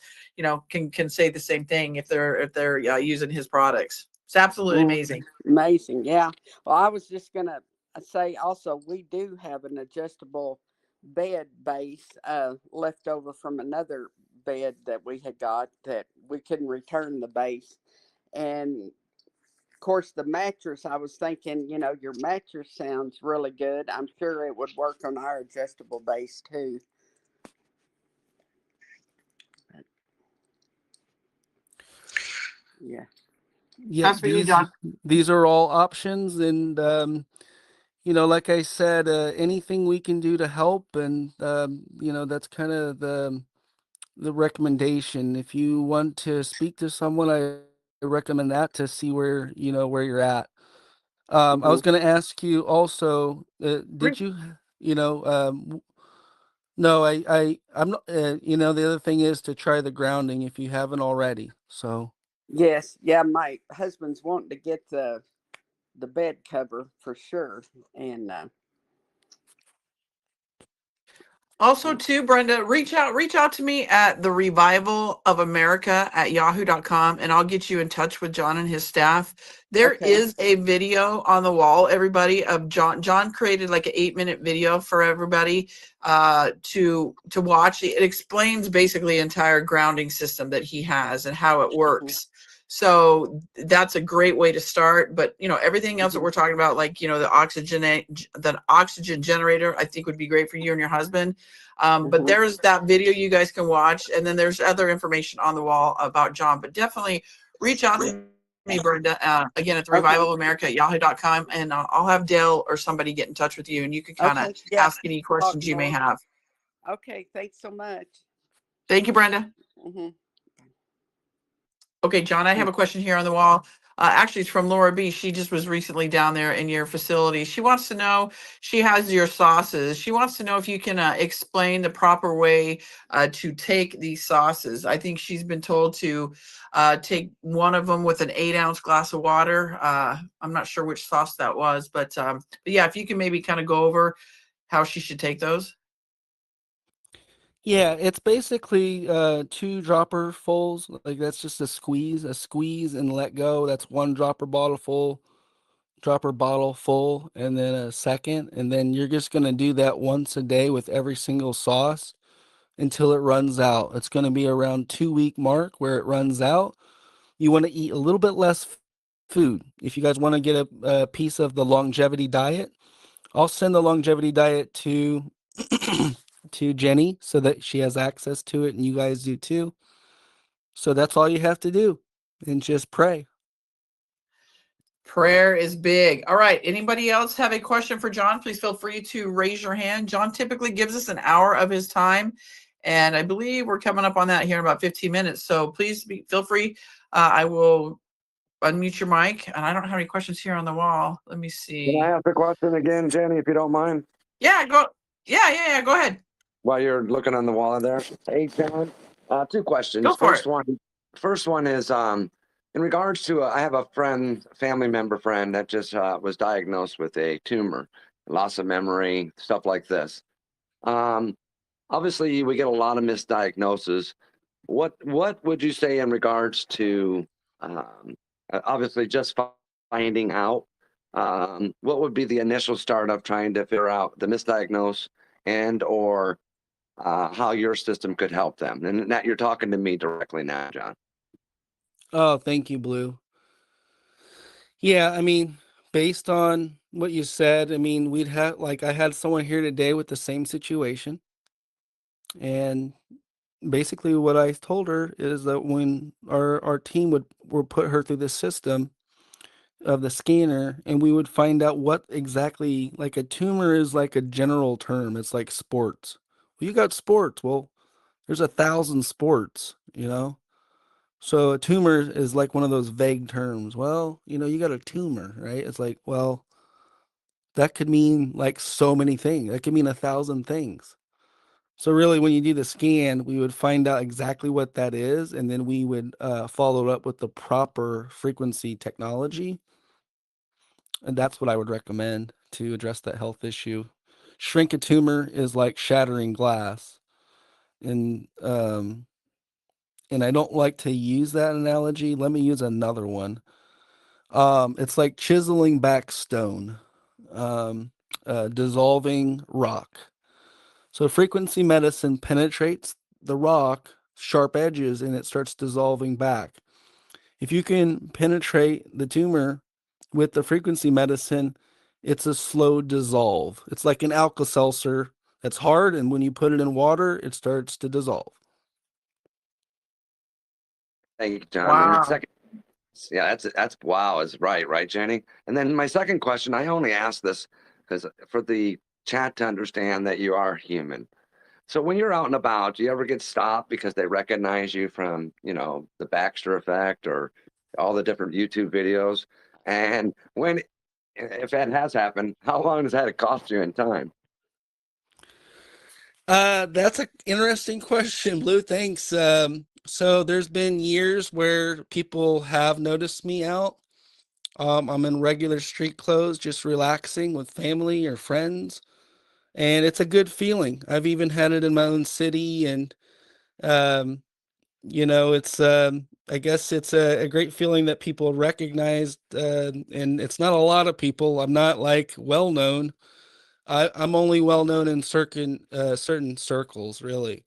A: can say the same thing if they're using his products. It's absolutely
F: Mm,
A: amazing.
F: amazing. Yeah. Well, I was just gonna say also we do have an adjustable bed base left over from another bed that we had got that we couldn't return the base. And of course, the mattress, I was thinking, your mattress sounds really good. I'm sure it would work on our adjustable base too. But, yeah.
B: Yeah,
A: That's for you, John.
B: these are all options, and like I said, anything we can do to help, and that's kind of the recommendation. If you want to speak to someone, I recommend that to see where you're at. I
F: Hmm.
B: was going to ask you also, did you, no, I'm not, the other thing is to try the grounding if you haven't already. So,
F: Yes. Yeah. My husband's wanting to get the bed cover for sure. And
A: Also, too, Brenda, reach out to me at the revival of America at yahoo.com, and I'll get you in touch with John and his staff. There
F: okay.
A: is a video on the wall, everybody, of John. John created like an 8-minute video for everybody to watch. It explains basically the entire grounding system that he has and how it
F: Hmm.
A: works. So that's a great way to start. But everything else that
F: Hmm.
A: we're talking about, like the oxygen generator, I think would be great for you and your husband. But
F: Hmm.
A: there's that video you guys can watch, and then there's other information on the wall about John. But definitely reach out to me, Brenda, again at the
F: Okay.
A: Revival of America at yahoo.com, and I'll have Dale or somebody get in touch with you, and you can kind of
F: Okay. Yeah.
A: ask any
F: Talk
A: questions you may
F: more.
A: have.
F: Okay. Thanks so much.
A: Thank you, Brenda.
F: Hmm.
A: Okay, John, I have a question here on the wall. Actually, it's from Laura B. She just was recently down there in your facility. She wants to know, she has your sauces. She wants to know if you can explain the proper way to take these sauces. I think she's been told to take one of them with an 8-ounce glass of water. I'm not sure which sauce that was, but yeah, if you can maybe kind of go over how she should take those.
B: yeah, it's basically 2 dropper fulls. Like that's just a squeeze and let go. That's 1 dropper bottle full, and then a second, and then you're just gonna do that once a day with every single sauce until it runs out. It's gonna be around 2 week mark where it runs out. You want to eat a little bit less food. If you guys want to get a piece of the longevity diet, I'll send the longevity diet to to Jenny so that she has access to it, and you guys do too. So that's all you have to do, and just pray.
A: Prayer is big. All right. Anybody else have a question for John? Please feel free to raise your hand. John typically gives us an hour of his time, and I believe we're coming up on that here in about 15 minutes. So please feel free. I will unmute your mic, and I don't have any questions here on the wall. Let me
C: Can I
A: see.
C: ask the question again, Jenny, if you don't mind?
A: Yeah, go. Yeah. Go ahead.
C: While you're looking on the wall there. Hey, John. 2 questions.
A: Go for it.
C: First one is in regards to I have a family member friend that just was diagnosed with a tumor, loss of memory, stuff like this. Obviously, we get a lot of misdiagnoses. what would you say in regards to obviously just finding out what would be the initial start of trying to figure out the misdiagnose and or how your system could help them? And that you're talking to me directly now, John.
B: Oh, thank you, Blue. Yeah, I mean, based on what you said, I mean, I had someone here today with the same situation. And basically what I told her is that when our team would put her through the system of the scanner, and we would find out what exactly, like, a tumor is like a general term. It's like sports. Well, you got sports. Well, there's 1,000 sports, you know? So a tumor is like one of those vague terms. Well, you got a tumor, right? It's like, well, that could mean like so many things. That could mean 1,000 things. So really, when you do the scan, we would find out exactly what that is, and then we would follow it up with the proper frequency technology. And that's what I would recommend to address that health issue. Shrink a tumor is like shattering glass. And I don't like to use that analogy. Let me use another one. It's like chiseling back stone, dissolving rock. So frequency medicine penetrates the rock, sharp edges, and it starts dissolving back. If you can penetrate the tumor with the frequency medicine, it's a slow dissolve. It's like an Alka-Seltzer that's hard, and when you put it in water, it starts to dissolve.
C: Thank you, John. And the
A: Wow.
C: second, yeah, that's wow, is right, Jenny. And then my second question, I only asked this because for the chat to understand that you are human. So when you're out and about, do you ever get stopped because they recognize you from, the Baxter effect or all the different YouTube videos? And if that has happened, how long does that cost you in time?
B: That's an interesting question, Blue. Thanks. So there's been years where people have noticed me out. I'm in regular street clothes, just relaxing with family or friends, and it's a good feeling. I've even had it in my own city, and um, it's I guess it's a great feeling that people recognize, and it's not a lot of people. I'm not like well known. I'm only well known in certain circles, really.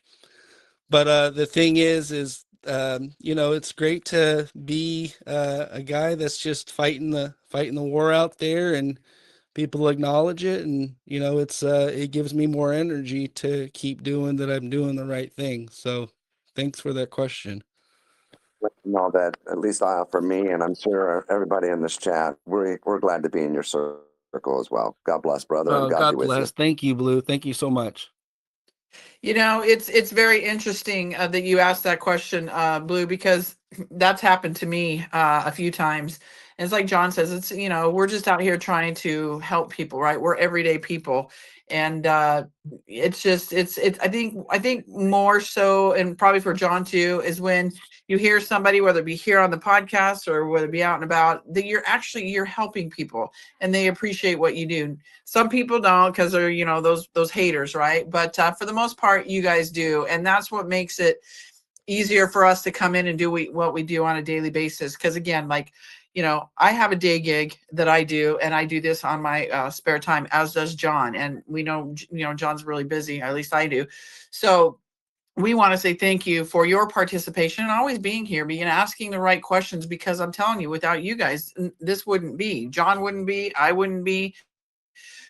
B: But the thing is, it's great to be a guy that's just fighting the war out there, and people acknowledge it, and it gives me more energy to keep doing that. I'm doing the right thing. So, thanks for that question.
C: Know that at least for me, and I'm sure everybody in this chat, we're glad to be in your circle as well. God bless, brother, and
B: Oh,
C: God be
B: God
C: with you.
B: bless. Thank you, Blue. Thank you so much.
A: It's very interesting that you asked that question, Blue, because that's happened to me a few times. And it's like John says, it's we're just out here trying to help people, right? We're everyday people, and it's just it's. I think more so, and probably for John too, is when you hear somebody, whether it be here on the podcast or whether it be out and about, that you're helping people, and they appreciate what you do. Some people don't because they're those haters, right? But for the most part, you guys do, and that's what makes it easier for us to come in and do what we do on a daily basis. Because again, like I have a day gig that I do, and I do this on my spare time, as does John. And we know John's really busy, at least I do. So we want to say thank you for your participation and always being here, asking the right questions, because I'm telling you, without you guys, this wouldn't be. John wouldn't be. I wouldn't be.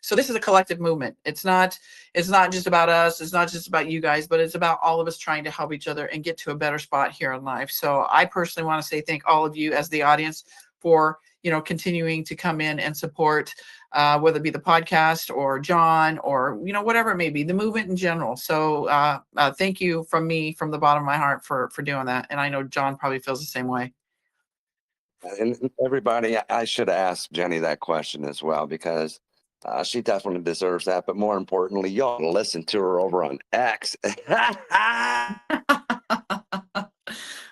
A: So this is a collective movement. It's not just about us. It's not just about you guys, but it's about all of us trying to help each other and get to a better spot here in life. So I personally want to say thank all of you as the audience for continuing to come in and support, whether it be the podcast or John or whatever it may be, the movement in general. So thank you from me, from the bottom of my heart, for doing that. And I know John probably feels the same way.
C: And everybody, I should ask Jenny that question as well, because she definitely deserves that. But more importantly, y'all listen to her over on X.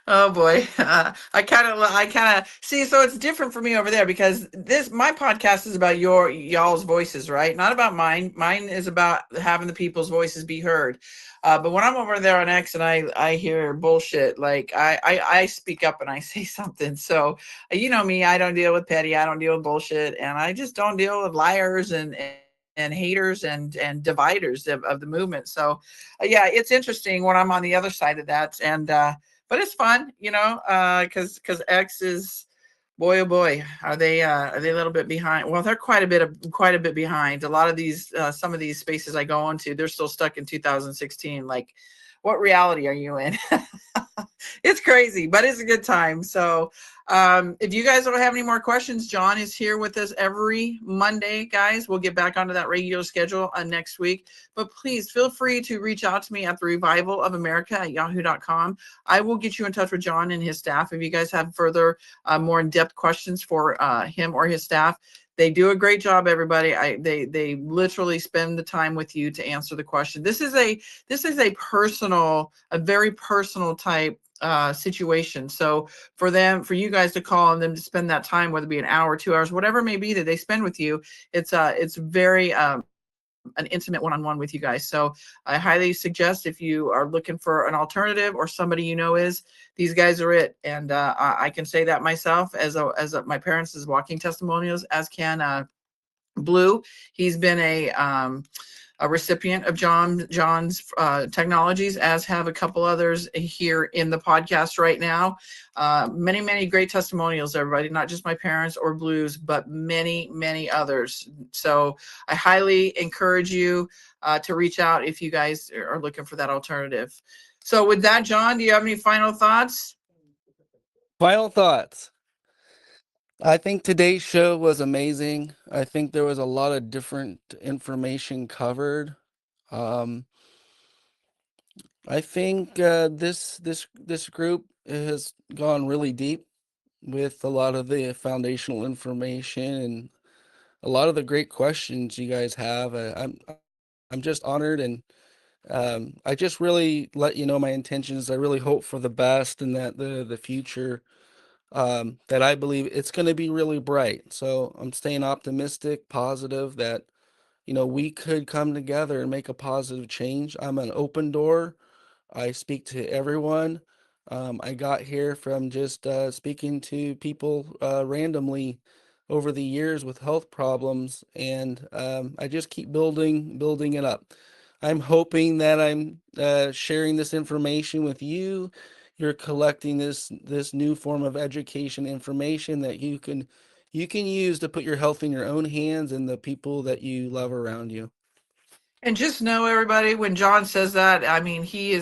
A: Oh boy. I kind of see. So it's different for me over there because my podcast is about y'all's voices, right? Not about mine. Mine is about having the people's voices be heard. But when I'm over there on X and I hear bullshit, like I speak up and I say something. So you know me, I don't deal with petty. I don't deal with bullshit, and I just don't deal with liars and haters and dividers of the movement. So yeah, it's interesting when I'm on the other side of that, and but it's fun, because X is, boy oh boy, are they a little bit behind? Well, they're quite a bit behind. A lot of these some of these spaces I go into, they're still stuck in 2016. Like, what reality are you in? It's crazy, but it's a good time. So if you guys don't have any more questions, John is here with us every Monday, guys. We'll get back onto that regular schedule next week. But please feel free to reach out to me at the Revival of America at yahoo.com. I will get you in touch with John and his staff if you guys have further, more in-depth questions for him or his staff. They do a great job, everybody. They literally spend the time with you to answer the question. This is a very personal type situation. So for you guys to call and them to spend that time, whether it be an hour, 2 hours, whatever it may be that they spend with you, it's very an intimate one-on-one with you guys. So I highly suggest, if you are looking for an alternative or somebody these guys are it. And I can say that myself as my parents as walking testimonials, as can Blue. He's been a recipient of John's technologies, as have a couple others here in the podcast right now. Many, many great testimonials, everybody, not just my parents or Blues, but many, many others. So I highly encourage you to reach out if you guys are looking for that alternative. So with that, John, do you have any final thoughts?
B: Final thoughts. I think today's show was amazing. I think there was a lot of different information covered. Um, I think this group has gone really deep with a lot of the foundational information and a lot of the great questions you guys have. I'm just honored, and I just really let you know my intentions. I really hope for the best and that the future, that I believe it's going to be really bright. So I'm staying optimistic, positive that we could come together and make a positive change. I'm an open door. I speak to everyone. I got here from just speaking to people randomly over the years with health problems, and I just keep building it up. I'm hoping that I'm sharing this information with you. You're collecting this new form of education information that you can use to put your health in your own hands and the people that you love around you.
A: And just know, everybody, when John says that, I mean, he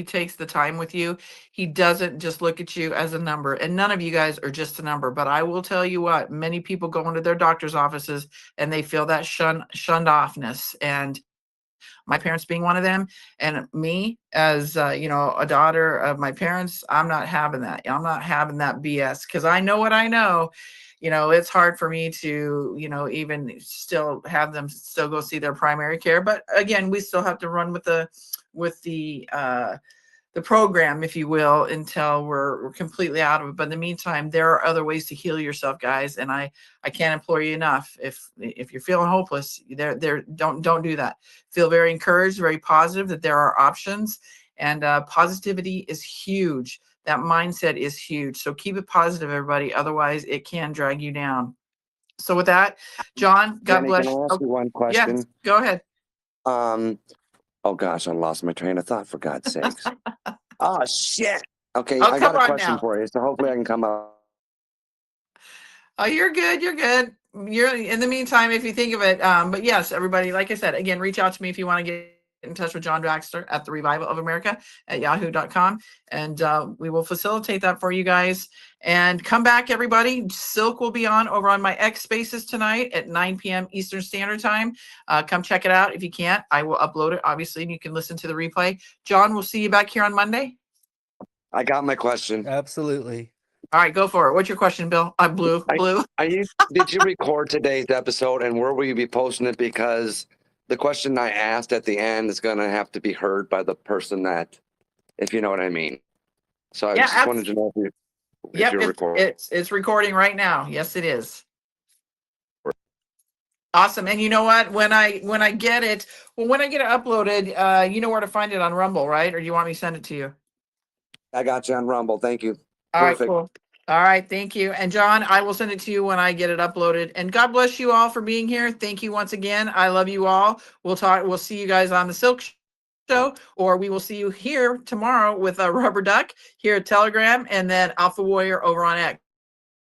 A: takes the time with you. He doesn't just look at you as a number. And none of you guys are just a number. But I will tell you what, many people go into their doctor's offices and they feel that shunned offness. And my parents being one of them, and me as a daughter of my parents, I'm not having that. I'm not having that BS, because I know what I know. It's hard for me to even still have them still go see their primary care. But again, we still have to run with the program, if you will, until we're completely out of it. But in the meantime, there are other ways to heal yourself, guys. And I can't implore you enough. If you're feeling hopeless, don't do that. Feel very encouraged, very positive that there are options, and positivity is huge. That mindset is huge. So keep it positive, everybody. Otherwise, it can drag you down. So with that, John, God
C: Jenny,
A: bless
C: can I
A: you.
C: ask you one
A: Yes,
C: question?
A: go ahead.
C: Oh gosh, I lost my train of thought, for God's sakes. Oh shit. Okay,
A: Oh,
C: I
A: come
C: got a
A: on
C: question
A: now.
C: for you, so hopefully I can come up.
A: Oh, you're good. You're good. You're in the meantime, if you think of it. But yes, everybody, like I said, again, reach out to me if you want to get in touch with John Baxter at the Revival of America at yahoo.com. And we will facilitate that for you guys. And come back, everybody. Silk will be on over on my X Spaces tonight at 9 p.m. Eastern Standard Time. Come check it out. If you can't, I will upload it, obviously, and you can listen to the replay. John, we'll see you back here on Monday.
C: I got my question.
B: Absolutely.
A: All right, go for it. What's your question, Bill? Blue.
C: Did you record today's episode, and where will you be posting it? Because the question I asked at the end is going to have to be heard by the person that, if you know what I mean. So I
A: Yeah,
C: just wanted to know if
A: yep,
C: you're recording.
A: it's recording right now. Yes, it is. Awesome. And you know what? When I get it, when I get it uploaded, you know where to find it on Rumble, right? Or do you want me to send it to you?
C: I got you on Rumble. Thank you.
A: All right,
C: Perfect.
A: cool. All right, thank you. And John, I will send it to you when I get it uploaded. And God bless you all for being here. Thank you once again. I love you all. We'll see you guys on the Silk Show, or we will see you here tomorrow with a Rubber Duck here at Telegram, and then Alpha Warrior over on X.